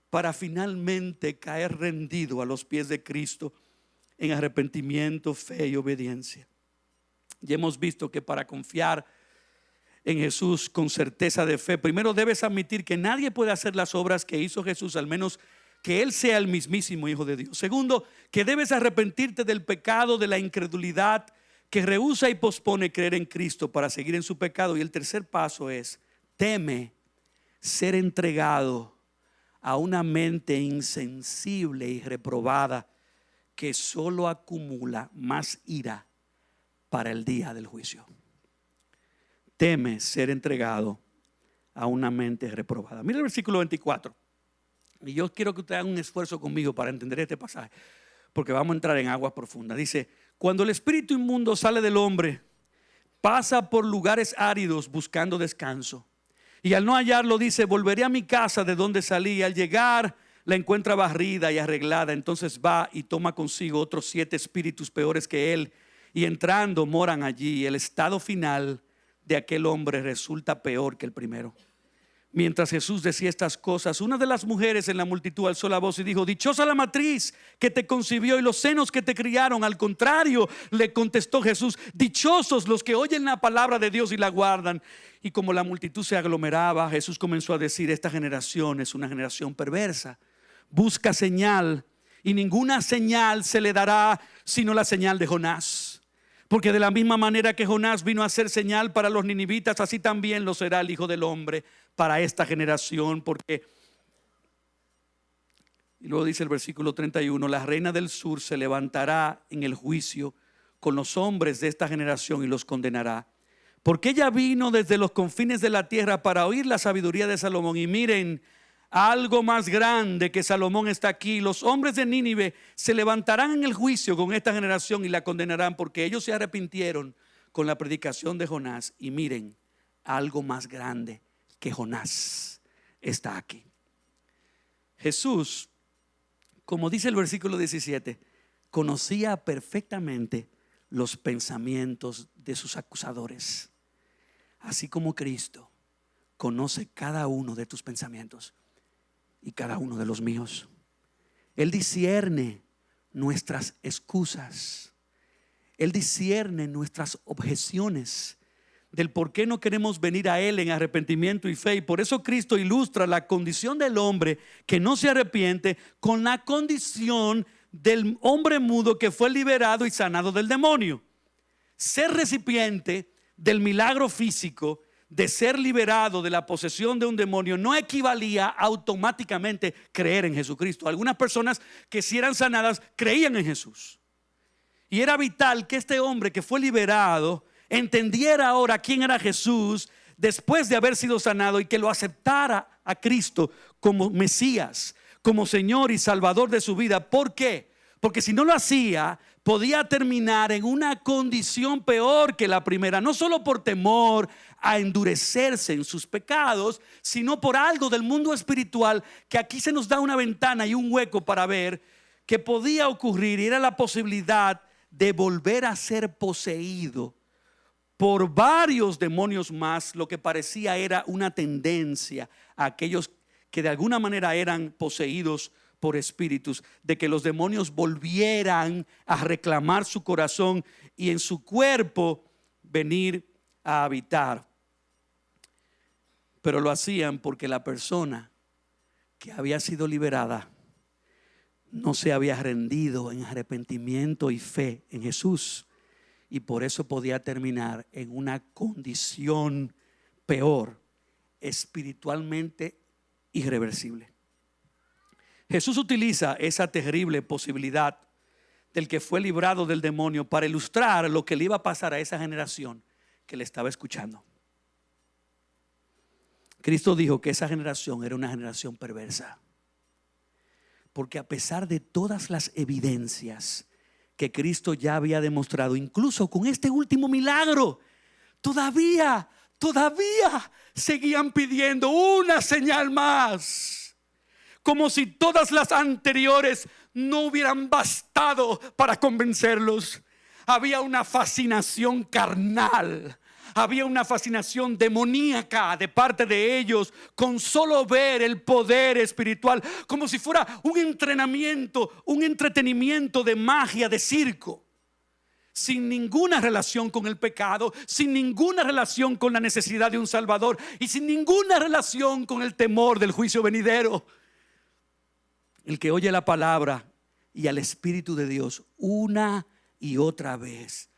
S1: para finalmente caer rendido a los pies de Cristo en arrepentimiento, fe y obediencia? Ya hemos visto que para confiar en Jesús con certeza de fe, primero debes admitir que nadie puede hacer las obras que hizo Jesús, al menos que Él sea el mismísimo Hijo de Dios. Segundo, que debes arrepentirte del pecado de la incredulidad que rehúsa y pospone creer en Cristo para seguir en su pecado. Y el tercer paso es: teme ser entregado a una mente insensible y reprobada que solo acumula más ira para el día del juicio. Teme ser entregado a una mente reprobada. Mira el versículo 24. Y yo quiero que ustedes hagan un esfuerzo conmigo para entender este pasaje, porque vamos a entrar en aguas profundas. Dice: cuando el espíritu inmundo sale del hombre, pasa por lugares áridos buscando descanso. Y al no hallarlo, dice: volveré a mi casa de donde salí. Y al llegar, la encuentra barrida y arreglada. Entonces va y toma consigo otros 7 espíritus peores que él, y entrando moran allí. El estado final de aquel hombre resulta peor que el primero. Mientras Jesús decía estas cosas, una de las mujeres en la multitud alzó la voz y dijo: dichosa la matriz que te concibió y los senos que te criaron. Al contrario, le contestó Jesús: dichosos los que oyen la palabra de Dios y la guardan. Y como la multitud se aglomeraba, Jesús comenzó a decir: esta generación es una generación perversa, busca señal, y ninguna señal se le dará sino la señal de Jonás. Porque de la misma manera que Jonás vino a ser señal para los ninivitas, así también lo será el Hijo del Hombre para esta generación. Porque, y luego dice el versículo 31, la reina del sur se levantará en el juicio con los hombres de esta generación y los condenará. Porque ella vino desde los confines de la tierra para oír la sabiduría de Salomón. Y miren Algo más grande que Salomón está aquí. Los hombres de Nínive se levantarán en el juicio con esta generación y la condenarán, porque ellos se arrepintieron con la predicación de Jonás. Y miren, algo más grande que Jonás está aquí. Jesús, como dice el versículo 17, conocía perfectamente los pensamientos de sus acusadores, así como Cristo conoce cada uno de tus pensamientos y cada uno de los míos. Él discierne nuestras excusas, Él discierne nuestras objeciones del por qué no queremos venir a Él en arrepentimiento y fe. Y por eso Cristo ilustra la condición del hombre que no se arrepiente con la condición del hombre mudo que fue liberado y sanado del demonio. Ser recipiente del milagro físico de ser liberado de la posesión de un demonio no equivalía automáticamente creer en Jesucristo. Algunas personas que si eran sanadas creían en Jesús, y era vital que este hombre que fue liberado entendiera ahora quién era Jesús después de haber sido sanado, y que lo aceptara a Cristo como Mesías, como Señor y Salvador de su vida. ¿Por qué? Porque si no lo hacía, podía terminar en una condición peor que la primera, no solo por temor a endurecerse en sus pecados, sino por algo del mundo espiritual que aquí se nos da una ventana y un hueco para ver que podía ocurrir, y era la posibilidad de volver a ser poseído por varios demonios más. Lo que parecía era una tendencia a aquellos que de alguna manera eran poseídos por espíritus, de que los demonios volvieran a reclamar su corazón y en su cuerpo venir a habitar. Pero lo hacían porque la persona que había sido liberada no se había rendido en arrepentimiento y fe en Jesús, y por eso podía terminar en una condición peor, espiritualmente irreversible. Jesús utiliza esa terrible posibilidad del que fue librado del demonio para ilustrar lo que le iba a pasar a esa generación que le estaba escuchando. Cristo dijo que esa generación era una generación perversa, porque a pesar de todas las evidencias que Cristo ya había demostrado, incluso con este último milagro, todavía seguían pidiendo una señal más, como si todas las anteriores no hubieran bastado para convencerlos. Había una fascinación carnal, había una fascinación demoníaca de parte de ellos con solo ver el poder espiritual, como si fuera un entrenamiento, un entretenimiento de magia, de circo, sin ninguna relación con el pecado, sin ninguna relación con la necesidad de un Salvador y sin ninguna relación con el temor del juicio venidero. El que oye la palabra y al Espíritu de Dios una y otra vez,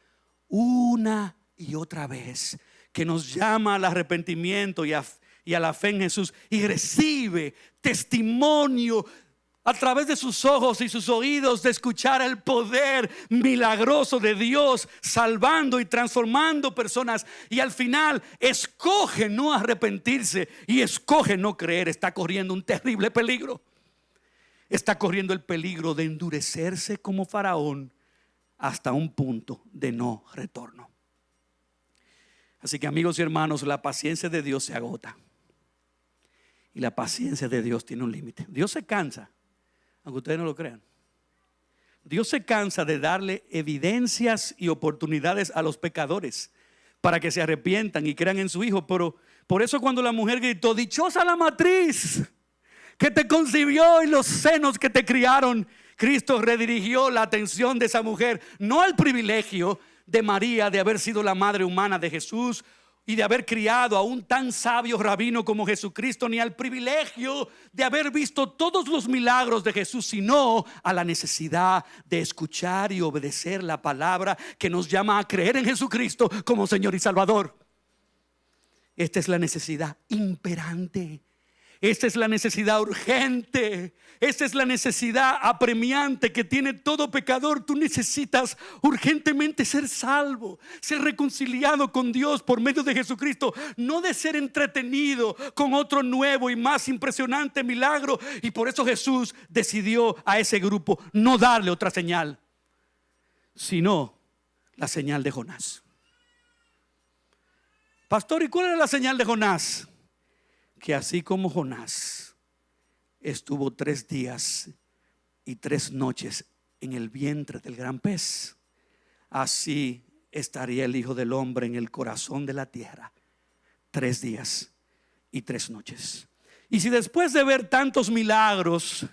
S1: que nos llama al arrepentimiento y a la fe en Jesús, y recibe testimonio a través de sus ojos y sus oídos de escuchar el poder milagroso de Dios salvando y transformando personas, y al final escoge no arrepentirse y escoge no creer, está corriendo un terrible peligro. Está corriendo el peligro de endurecerse como Faraón hasta un punto de no retorno. Así que, amigos y hermanos, la paciencia de Dios se agota, y la paciencia de Dios tiene un límite. Dios se cansa, aunque ustedes no lo crean. Dios se cansa de darle evidencias y oportunidades a los pecadores para que se arrepientan y crean en su Hijo. Pero por eso cuando la mujer gritó: dichosa la matriz que te concibió y los senos que te criaron, Cristo redirigió la atención de esa mujer no al privilegio de María de haber sido la madre humana de Jesús y de haber criado a un tan sabio rabino como Jesucristo, ni al privilegio de haber visto todos los milagros de Jesús, sino a la necesidad de escuchar y obedecer la palabra que nos llama a creer en Jesucristo como Señor y Salvador. Esta es la necesidad imperante. Esta es la necesidad urgente. Esta es la necesidad apremiante que tiene todo pecador. Tú necesitas urgentemente ser salvo, ser reconciliado con Dios por medio de Jesucristo. No de ser entretenido con otro nuevo y más impresionante milagro. Y por eso Jesús decidió a ese grupo no darle otra señal, sino la señal de Jonás. Pastor, ¿y cuál era la señal de Jonás? Que así como Jonás estuvo 3 días y 3 noches en el vientre del gran pez, así estaría el Hijo del Hombre en el corazón de la tierra 3 días y 3 noches. Y si después de ver tantos milagros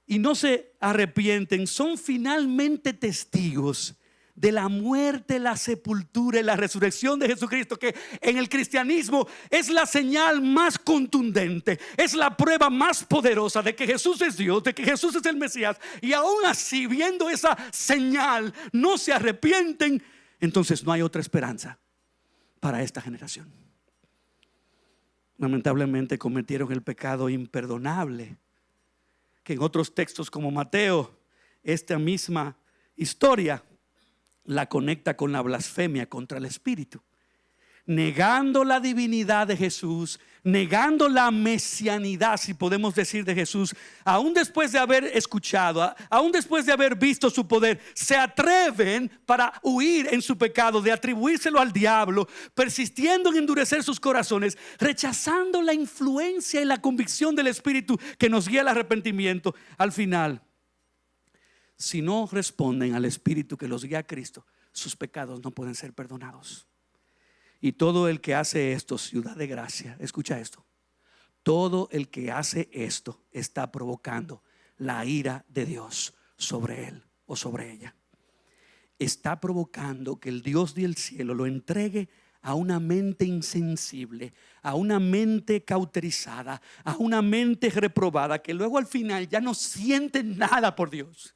S1: y no se arrepienten, son finalmente testigos de la muerte, la sepultura y la resurrección de Jesucristo, que en el cristianismo es la señal más contundente, es la prueba más poderosa de que Jesús es Dios, de que Jesús es el Mesías, y aún así, viendo esa señal, no se arrepienten, entonces no hay otra esperanza para esta generación. Lamentablemente cometieron el pecado imperdonable, que en otros textos como Mateo, esta misma historia la conecta con la blasfemia contra el Espíritu, negando la divinidad de Jesús, negando la mesianidad, si podemos decir, de Jesús. Aún después de haber escuchado, aún después de haber visto su poder, se atreven para huir en su pecado, de atribuírselo al diablo, persistiendo en endurecer sus corazones, rechazando la influencia y la convicción del Espíritu que nos guía al arrepentimiento. Al final, si no responden al Espíritu que los guía a Cristo, sus pecados no pueden ser perdonados. Y todo el que hace esto, Ciudad de Gracia, escucha esto, todo el que hace esto está provocando la ira de Dios sobre él o sobre ella. Está provocando que el Dios del cielo lo entregue a una mente insensible, a una mente cauterizada, a una mente reprobada, que luego al final ya no siente nada por Dios.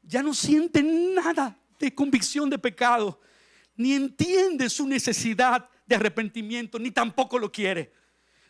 S1: Ya no siente nada de convicción de pecado, ni entiende su necesidad de arrepentimiento, ni tampoco lo quiere.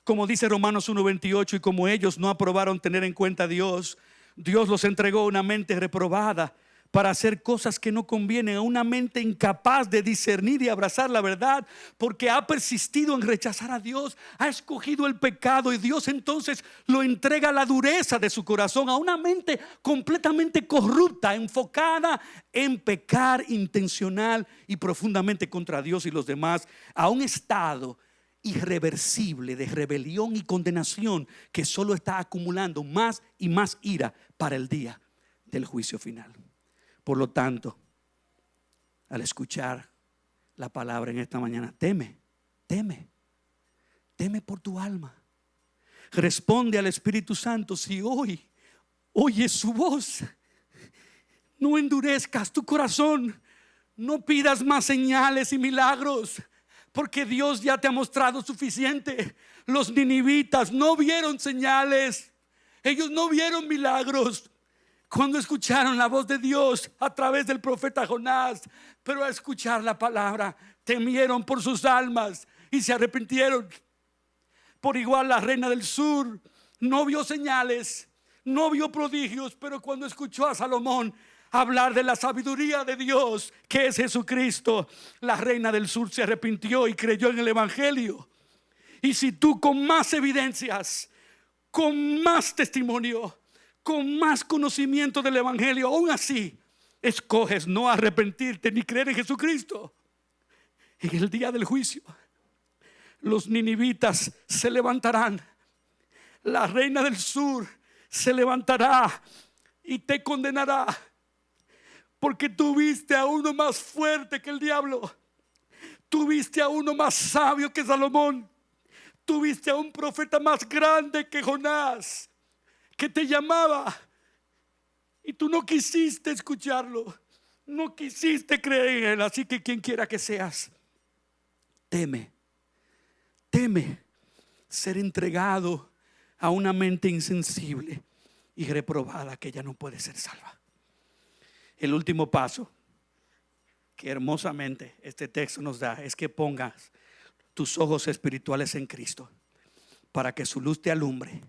S1: Como dice Romanos 1:28, y como ellos no aprobaron tener en cuenta a Dios, Dios los entregó a una mente reprobada para hacer cosas que no convienen, a una mente incapaz de discernir y abrazar la verdad, porque ha persistido en rechazar a Dios, ha escogido el pecado, y Dios entonces lo entrega a la dureza de su corazón, a una mente completamente corrupta, enfocada en pecar intencional y profundamente contra Dios y los demás, a un estado irreversible de rebelión y condenación que solo está acumulando más y más ira para el día del juicio final. Por lo tanto, al escuchar la palabra en esta mañana, teme por tu alma. Responde al Espíritu Santo si hoy oyes su voz. No endurezcas tu corazón, no pidas más señales y milagros, porque Dios ya te ha mostrado suficiente. Los ninivitas no vieron señales, ellos no vieron milagros cuando escucharon la voz de Dios a través del profeta Jonás, pero al escuchar la palabra temieron por sus almas y se arrepintieron. Por igual la reina del sur no vio señales, no vio prodigios, pero cuando escuchó a Salomón hablar de la sabiduría de Dios, que es Jesucristo, la reina del sur se arrepintió y creyó en el evangelio. Y si tú con más evidencias, con más testimonio, con más conocimiento del evangelio, aún así escoges no arrepentirte ni creer en Jesucristo, en el día del juicio los ninivitas se levantarán, la reina del sur se levantará y te condenará, porque tuviste a uno más fuerte que el diablo, tuviste a uno más sabio que Salomón, tuviste a un profeta más grande que Jonás, que te llamaba y tú no quisiste escucharlo, no quisiste creer en él. Así que quien quiera que seas, teme ser entregado a una mente insensible y reprobada que ya no puede ser salva. El último paso que hermosamente este texto nos da es que pongas tus ojos espirituales en Cristo, para que su luz te alumbre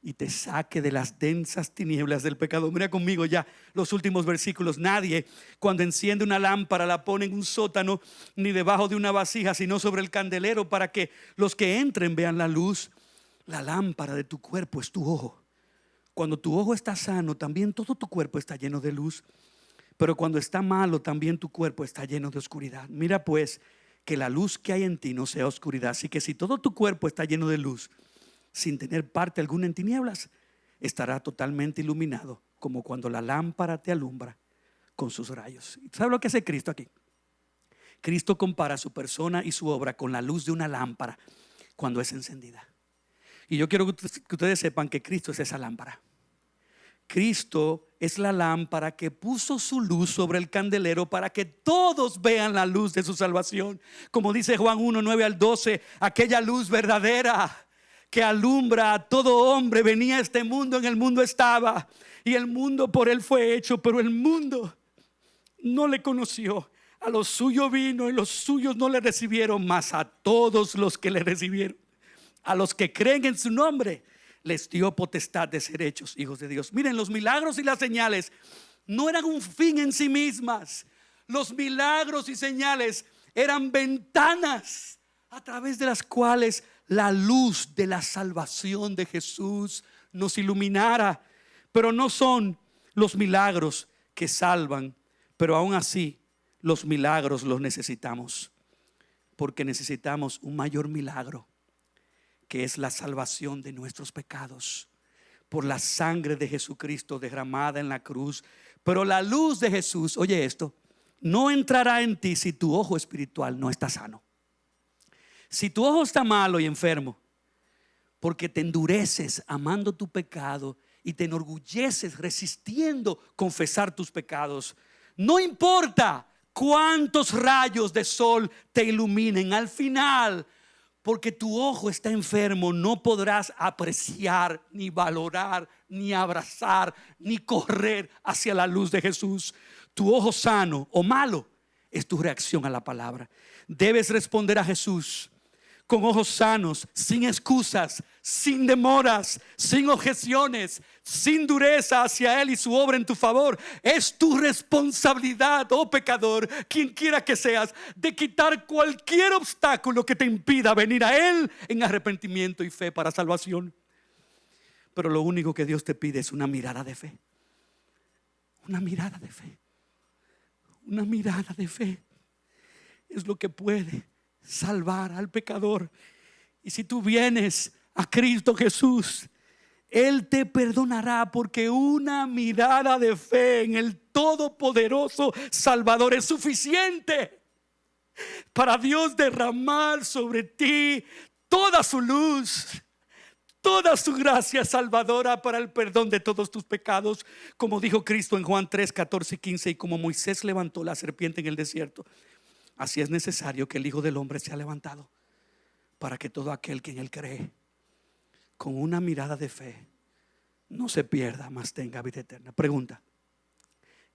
S1: y te saque de las densas tinieblas del pecado. Mira conmigo ya los últimos versículos. Nadie, cuando enciende una lámpara, la pone en un sótano ni debajo de una vasija, sino sobre el candelero, para que los que entren vean la luz. La lámpara de tu cuerpo es tu ojo. Cuando tu ojo está sano, también todo tu cuerpo está lleno de luz. Pero cuando está malo, también tu cuerpo está lleno de oscuridad. Mira pues que la luz que hay en ti no sea oscuridad. Así que si todo tu cuerpo está lleno de luz, sin tener parte alguna en tinieblas, estará totalmente iluminado, como cuando la lámpara te alumbra con sus rayos. ¿Sabe lo que hace Cristo aquí? Cristo compara su persona y su obra con la luz de una lámpara cuando es encendida. Y yo quiero que ustedes sepan que Cristo es esa lámpara. Cristo es la lámpara que puso su luz sobre el candelero para que todos vean la luz de su salvación. Como dice Juan 1, 9 al 12, aquella luz verdadera que alumbra a todo hombre venía a este mundo, en el mundo estaba y el mundo por él fue hecho, pero el mundo no le conoció. A los suyos vino y los suyos no le recibieron, mas a todos los que le recibieron, a los que creen en su nombre, les dio potestad de ser hechos hijos de Dios. Miren, los milagros y las señales no eran un fin en sí mismas. Los milagros y señales eran ventanas a través de las cuales la luz de la salvación de Jesús nos iluminara. Pero no son los milagros que salvan, pero aún así los milagros los necesitamos, porque necesitamos un mayor milagro, que es la salvación de nuestros pecados por la sangre de Jesucristo derramada en la cruz. Pero la luz de Jesús, oye esto, no entrará en ti si tu ojo espiritual no está sano. Si tu ojo está malo y enfermo, porque te endureces amando tu pecado y te enorgulleces resistiendo confesar tus pecados, no importa cuántos rayos de sol te iluminen, al final, porque tu ojo está enfermo, no podrás apreciar, ni valorar, ni abrazar, ni correr hacia la luz de Jesús. Tu ojo sano o malo es tu reacción a la palabra. Debes responder a Jesús con ojos sanos, sin excusas, sin demoras, sin objeciones, sin dureza hacia Él y su obra en tu favor. Es tu responsabilidad, oh pecador, quien quiera que seas, de quitar cualquier obstáculo que te impida venir a Él en arrepentimiento y fe para salvación. Pero lo único que Dios te pide es una mirada de fe. Una mirada de fe. Una mirada de fe es lo que puede salvar al pecador. Y si tú vienes a Cristo Jesús, Él te perdonará, porque una mirada de fe en el todopoderoso Salvador es suficiente para Dios derramar sobre ti toda su luz, toda su gracia salvadora para el perdón de todos tus pecados. Como dijo Cristo en Juan 3, 14 y 15, y como Moisés levantó la serpiente en el desierto, así es necesario que el Hijo del Hombre sea levantado, para que todo aquel que en Él cree, con una mirada de fe, no se pierda, mas tenga vida eterna. Pregunta: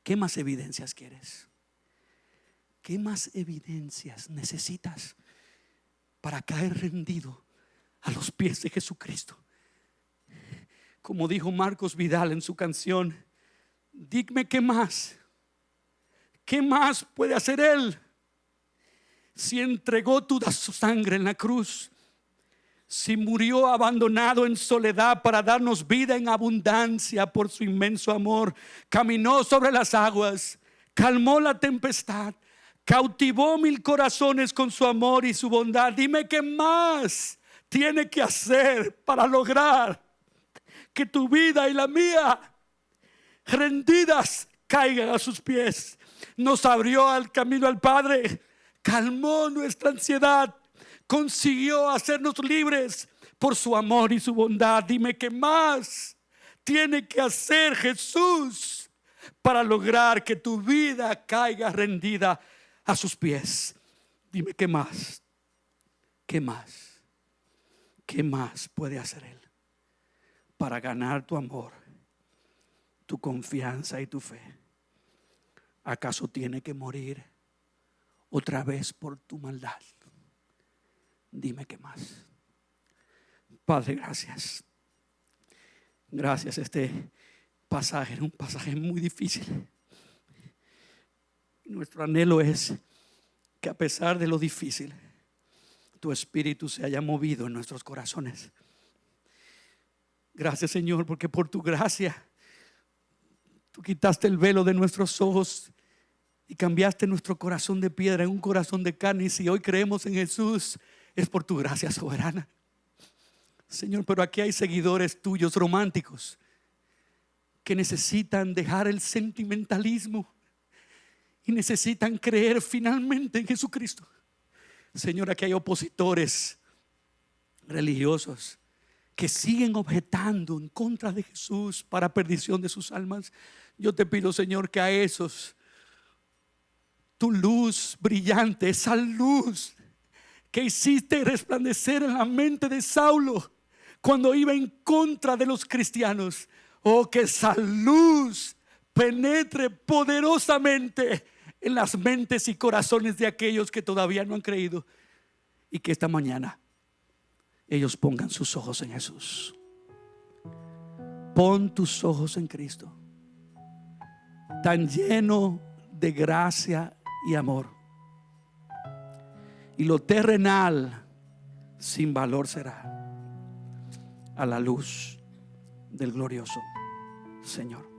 S1: ¿qué más evidencias quieres? ¿Qué más evidencias necesitas para caer rendido a los pies de Jesucristo? Como dijo Marcos Vidal en su canción, dime qué más puede hacer Él. Si entregó toda su sangre en la cruz, si murió abandonado en soledad para darnos vida en abundancia por su inmenso amor, caminó sobre las aguas, calmó la tempestad, cautivó 1000 corazones con su amor y su bondad, dime qué más tiene que hacer para lograr que tu vida y la mía, rendidas, caigan a sus pies. Nos abrió al camino al Padre, calmó nuestra ansiedad, consiguió hacernos libres por su amor y su bondad. Dime qué más tiene que hacer Jesús para lograr que tu vida caiga rendida a sus pies. Dime qué más puede hacer Él para ganar tu amor, tu confianza y tu fe. ¿Acaso tiene que morir otra vez por tu maldad? Dime qué más. Padre, gracias. Gracias. Este pasaje era un pasaje muy difícil. Nuestro anhelo es que a pesar de lo difícil, tu espíritu se haya movido en nuestros corazones. Gracias, Señor, porque por tu gracia tú quitaste el velo de nuestros ojos y cambiaste nuestro corazón de piedra en un corazón de carne. Y si hoy creemos en Jesús, es por tu gracia soberana, Señor. Pero aquí hay seguidores tuyos románticos que necesitan dejar el sentimentalismo y necesitan creer finalmente en Jesucristo. Señor, aquí hay opositores religiosos que siguen objetando en contra de Jesús para perdición de sus almas. Yo te pido, Señor, que a esos tu luz brillante, esa luz que hiciste resplandecer en la mente de Saulo cuando iba en contra de los cristianos, que esa luz penetre poderosamente en las mentes y corazones de aquellos que todavía no han creído, y que esta mañana ellos pongan sus ojos en Jesús. Pon tus ojos en Cristo, tan lleno de gracia y amor, y lo terrenal sin valor será a la luz del glorioso Señor.